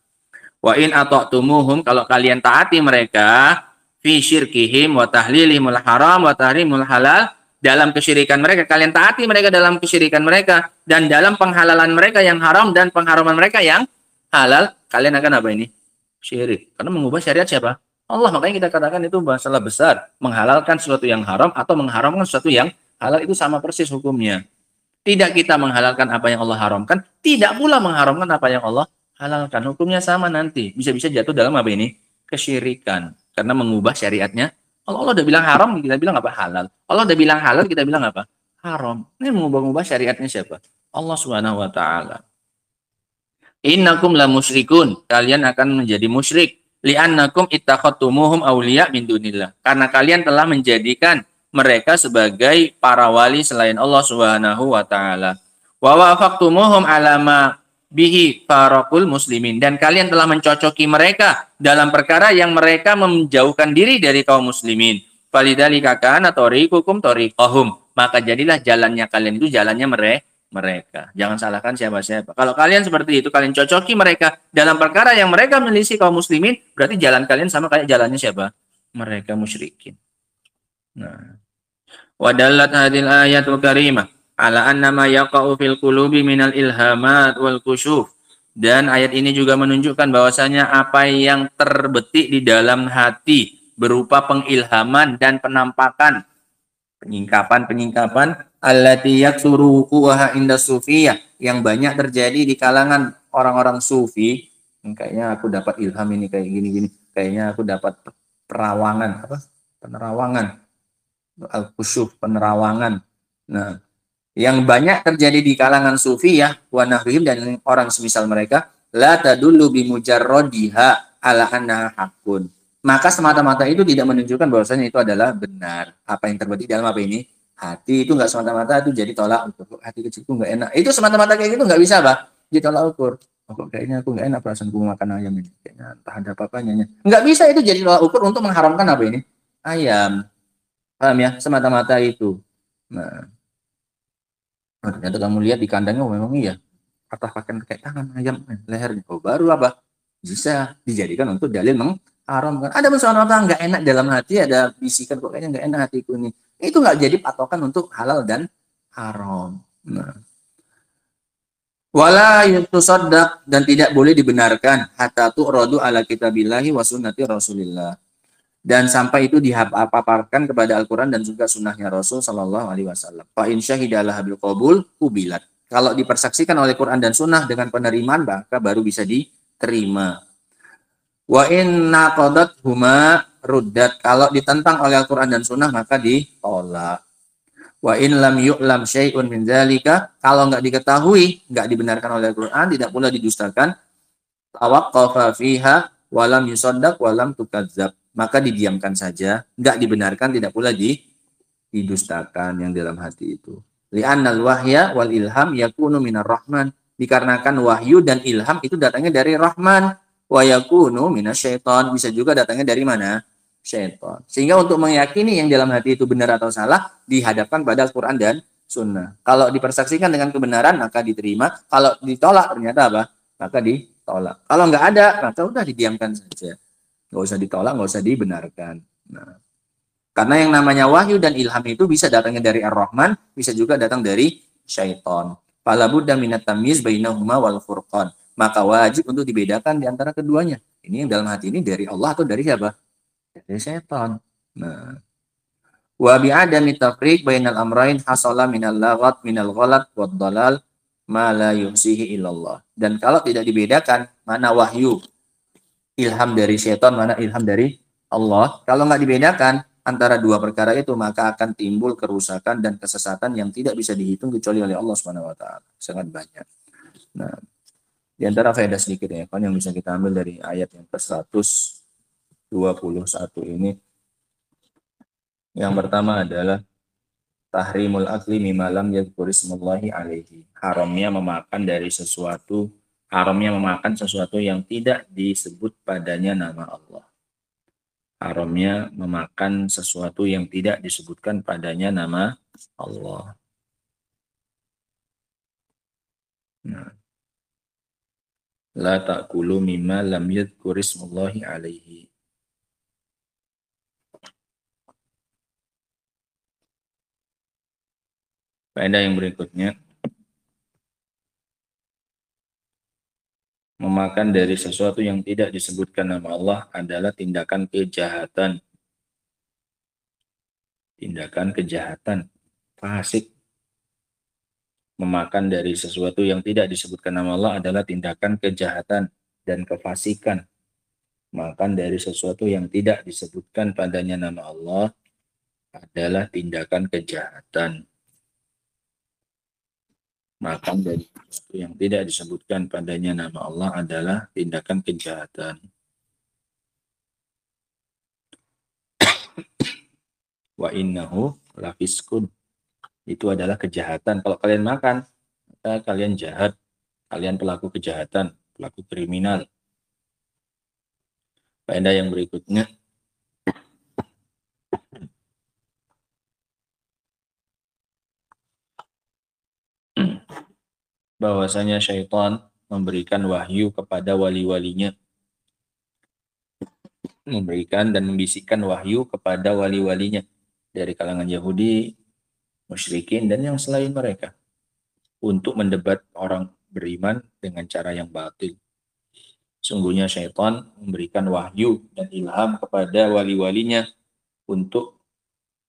Wa in ata'tumuhum, kalau kalian taati mereka, fi syirkihim wa tahlilihimul haram wa tahrimul halal, dalam kesyirikan mereka, kalian taati mereka dalam kesyirikan mereka, dan dalam penghalalan mereka yang haram dan pengharaman mereka yang halal, kalian akan apa ini? Syirik. Karena mengubah syariat siapa? Allah. Makanya kita katakan itu masalah besar. Menghalalkan sesuatu yang haram atau mengharamkan sesuatu yang halal itu sama persis hukumnya. Tidak kita menghalalkan apa yang Allah haramkan, tidak pula mengharamkan apa yang Allah halalkan. Hukumnya sama nanti. Bisa-bisa jatuh dalam apa ini? Kesyirikan. Karena mengubah syariatnya. Allah udah bilang haram, kita bilang apa? Halal. Allah udah bilang halal, kita bilang apa? Haram. Ini mengubah-ubah syariatnya siapa? Allah Subhanahu wa taala. Innakum la musyrikun. Kalian akan menjadi musyrik. Li'annakum ittakhadtumuhum awliya min dunillah. Karena kalian telah menjadikan mereka sebagai para wali selain Allah Subhanahu wa taala. Wa wafaqtumuhum ala ma bihi faraqul muslimin, dan kalian telah mencocoki mereka dalam perkara yang mereka menjauhkan diri dari kaum muslimin. Falidzalika kana tariqukum tariqahum, maka jadilah jalannya kalian itu jalannya mereka. Jangan salahkan siapa-siapa. Kalau kalian seperti itu, kalian cocoki mereka dalam perkara yang mereka menyelisih kaum muslimin, berarti jalan kalian sama kayak jalannya siapa? Mereka musyrikin. Nah, wa dallat hadhil ayatul karimah ala anna ma yaqa'u fil qulubi minal ilhamat wal kusyuf, dan ayat ini juga menunjukkan bahwasanya apa yang terbetik di dalam hati berupa pengilhaman dan penampakan, penyingkapan allati yaksuru wuquha inda sufiyah, yang banyak terjadi di kalangan orang-orang sufi. Kayaknya aku dapat ilham ini kayak gini-gini, kayaknya aku dapat perawangan, apa? Penerawangan, al-kusyuf, penerawangan. Nah, yang banyak terjadi di kalangan sufiyah wa nahrihim, dan orang semisal mereka, la tadullu bi mujarradiha ala annaha haqqun, maka semata-mata itu tidak menunjukkan bahwasanya itu adalah benar. Apa yang terbetik dalam apa ini? Hati. Itu enggak semata-mata itu jadi tolak ukur. Hati kecilku enggak enak. Itu semata-mata kayak gitu enggak bisa, Pak. Jadi tolak ukur. Oh, kok kayaknya aku enggak enak perasaanku makan ayam ini. Kayaknya entah ada apa-apanya. Enggak bisa itu jadi tolak ukur untuk mengharamkan apa ini? Ayam. Paham ya? Semata-mata itu. Nah, ternyata kamu lihat di kandangnya, oh, memang iya. Patah pakai tangan ayam lehernya. Oh, baru apa? Bisa dijadikan untuk dalil mengharamkan. Ada sesuatu nggak enak dalam hati, ada bisikan kok kayaknya nggak enak hatiku ini. Itu nggak jadi patokan untuk halal dan haram. Nah, wala yutusaddaq, dan tidak boleh dibenarkan hatta tu'radu ala kitabillahi wa sunnati rasulillah, dan sampai itu dipaparkan kepada Al-Quran dan juga sunnahnya Rasul Sallallahu Alaihi Wasallam. Fa in syahidalah bil qabul kubilat. Kalau dipersaksikan oleh Quran dan sunnah dengan penerimaan, maka baru bisa diterima. Wa in naqadat huma ruddat. Kalau ditentang oleh Al-Quran dan sunnah, maka ditolak. Wa in lam yu'lam syai'un min dzalika. Kalau nggak diketahui, nggak dibenarkan oleh Al-Quran, tidak pula didustakan, tawaqqafa fiha wa lam yusaddaq wa lam tukadzdzab, maka didiamkan saja, nggak dibenarkan, tidak pula didustakan yang dalam hati itu. Li'annal wahya wal ilham yakunu minar rahman. Dikarenakan wahyu dan ilham itu datangnya dari Rahman. Wa yakunu minasyaiton. Bisa juga datangnya dari mana? Syaitan. Sehingga untuk meyakini yang dalam hati itu benar atau salah, dihadapkan pada Al-Quran dan Sunnah. Kalau dipersaksikan dengan kebenaran, maka diterima. Kalau ditolak, ternyata apa? Maka ditolak. Kalau nggak ada, maka udah didiamkan saja. Nggak usah ditolak, nggak usah dibenarkan. Nah, karena yang namanya wahyu dan ilham itu bisa datangnya dari Ar-Rahman, bisa juga datang dari syaitan. Fala budda minat tamyiz bainahuma wal furqan. Maka wajib untuk dibedakan di antara keduanya. Ini yang dalam hati ini dari Allah atau dari siapa? Dari syaitan. Nah, wa bi'adami tafriq bainal amrain hasala minal laghat minal ghalat wad dalal ma la yuhsihi illallah. Dan kalau tidak dibedakan mana wahyu ilham dari syaitan, mana ilham dari Allah, kalau nggak dibedakan antara dua perkara itu, maka akan timbul kerusakan dan kesesatan yang tidak bisa dihitung kecuali oleh Allah Subhanahu wa taala. Sangat banyak. Nah, di antara faedah sedikit ya, kan yang bisa kita ambil dari ayat yang ke-121 ini. Yang pertama adalah tahrimul akli mimma lam yadhkur ismullahi alaihi. Haramnya memakan dari sesuatu, haramnya memakan sesuatu yang tidak disebut padanya nama Allah. Haramnya memakan sesuatu yang tidak disebutkan padanya nama Allah. Nah, la ta'kulu mimma lam yadhkur ismullahi alaihi. Faedah yang berikutnya, memakan dari sesuatu yang tidak disebutkan nama Allah adalah tindakan kejahatan. Tindakan kejahatan, fasik. Memakan dari sesuatu yang tidak disebutkan nama Allah adalah tindakan kejahatan dan kefasikan. Makan dari sesuatu yang tidak disebutkan padanya nama Allah adalah tindakan kejahatan. Makan dari sesuatu yang tidak disebutkan padanya nama Allah adalah tindakan kejahatan. Wa innahu lafiskun. Itu adalah kejahatan. Kalau kalian makan, maka kalian jahat. Kalian pelaku kejahatan, pelaku kriminal. Faedah yang berikutnya, bahwasanya syaitan memberikan wahyu kepada wali-walinya. Memberikan dan membisikkan wahyu kepada wali-walinya dari kalangan Yahudi, musyrikin, dan yang selain mereka untuk mendebat orang beriman dengan cara yang batil. Sungguhnya syaitan memberikan wahyu dan ilham kepada wali-walinya untuk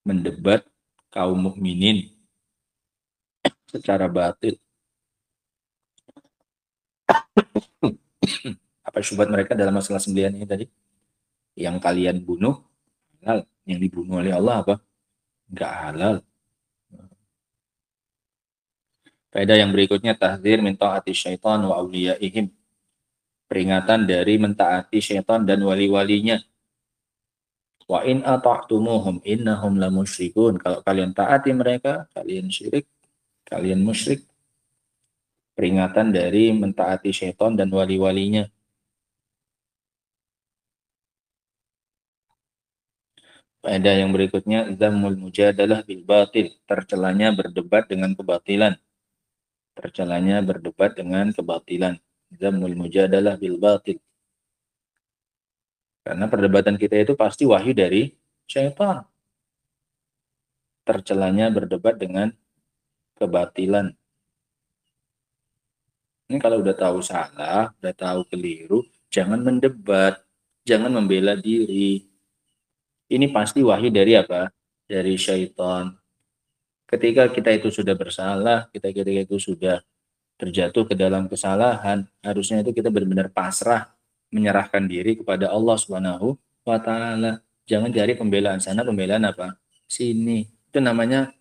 mendebat kaum mukminin secara batil. Apa syubhat mereka dalam masalah sembelihan ini tadi? Yang kalian bunuh halal, yang dibunuh oleh Allah apa? Enggak halal. Faedah yang berikutnya, tahdzir min ta'ati syaitan wa awliyaihim. Peringatan dari mentaati syaitan dan wali-walinya. Wa in ata'tumuhum innahum lamusyrikun. Kalau kalian taati mereka, kalian syirik, kalian musyrik. Peringatan dari mentaati syaitan dan wali-walinya. Faedah yang berikutnya, zammul mujadalah bil batil. Tercelanya berdebat dengan kebatilan. Tercelanya berdebat dengan kebatilan. Zammul mujadalah bil batil. Karena perdebatan kita itu pasti wahyu dari syaitan. Tercelanya berdebat dengan kebatilan. Ini kalau udah tahu salah, udah tahu keliru, jangan mendebat, jangan membela diri. Ini pasti wahyu dari apa? Dari syaitan. Ketika kita itu sudah bersalah, ketika itu sudah terjatuh ke dalam kesalahan, harusnya itu kita benar-benar pasrah, menyerahkan diri kepada Allah Subhanahu wa taala. Jangan cari pembelaan sana, pembelaan apa? Sini. Itu namanya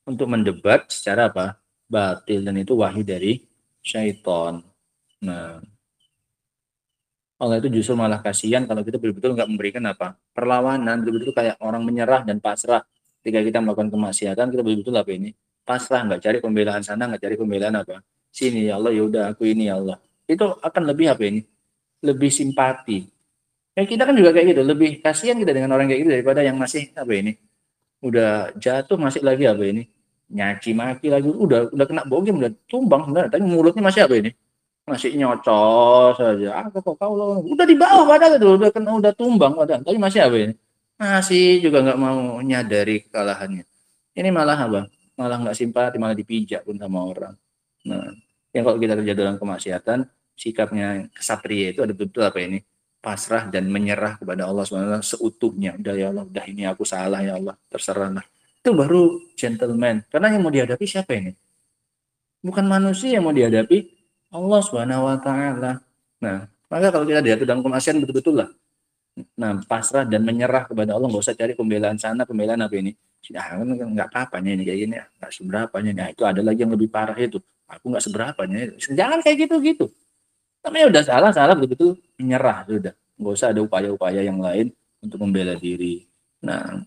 untuk mendebat secara apa? Batil, dan itu wahyu dari syaitan. Nah, Allah itu justru malah kasihan kalau kita betul-betul nggak memberikan apa? Perlawanan, betul-betul kayak orang menyerah dan pasrah. Ketika kita melakukan kemaksiatan, kita betul-betul apa ini? Pasrah, nggak cari pembelaan sana, nggak cari pembelaan apa? Sini ya Allah, ya udah aku ini ya Allah. Itu akan lebih apa ini? Lebih simpati. Ya kita kan juga kayak gitu, lebih kasihan kita dengan orang kayak gitu daripada yang masih apa ini? Udah jatuh masih lagi apa ini? Nyaci maki lagi, udah kena bogem, udah tumbang sebenarnya, tapi mulutnya masih apa ini? Masih nyocos saja. Kok kau udah di bawah padahal itu udah tumbang padahal, tapi masih apa ini? Masih juga nggak mau nyadari kekalahannya. Ini malah apa? Malah nggak simpati, malah dipijak pun sama orang. Nah, yang kalau kita terjadi dalam kemaksiatan, sikapnya kesatria itu ada betul apa ini? Pasrah dan menyerah kepada Allah SWT seutuhnya. Udah ya Allah, udah ini aku salah ya Allah, terserahlah. Itu baru gentleman. Karena yang mau dihadapi siapa ini? Bukan manusia yang mau dihadapi, Allah SWT. Nah, maka kalau kita dihadapi dalam kemaksiatan betul-betul lah. Nah, pasrah dan menyerah kepada Allah, nggak usah cari pembelaan sana, pembelaan apa ini. Sudah nggak apa-apanya ini kayak gini, nggak seberapanya. Nah, itu ada lagi yang lebih parah itu. Aku nggak seberapanya. Jangan kayak gitu-gitu. Namanya udah salah betul-betul menyerah sudah. Nggak usah ada upaya-upaya yang lain untuk membela diri. Nah,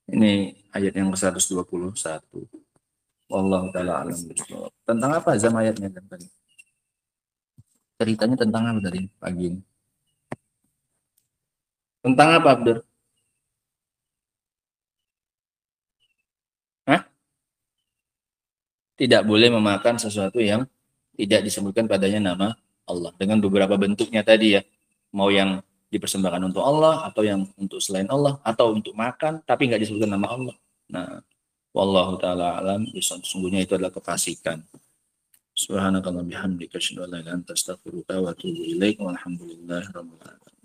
ini ayat yang ke-121. Wallahu taala alam bishawab. Tentang apa Zam ayatnya tadi? Ceritanya tentang apa tadi pagi ini? Tentang apa, Abdur? Hah? Tidak boleh memakan sesuatu yang tidak disebutkan padanya nama Allah. Dengan beberapa bentuknya tadi ya. Mau yang dipersembahkan untuk Allah, atau yang untuk selain Allah, atau untuk makan, tapi nggak disebutkan nama Allah. Nah, wallahu ta'ala alam, sesungguhnya itu adalah kefasikan. Subhanakallah bihamdika asyhadu an la ilaha illa anta astaghfiruka wa atubu ilaik. Walhamdulillahirabbil alamin.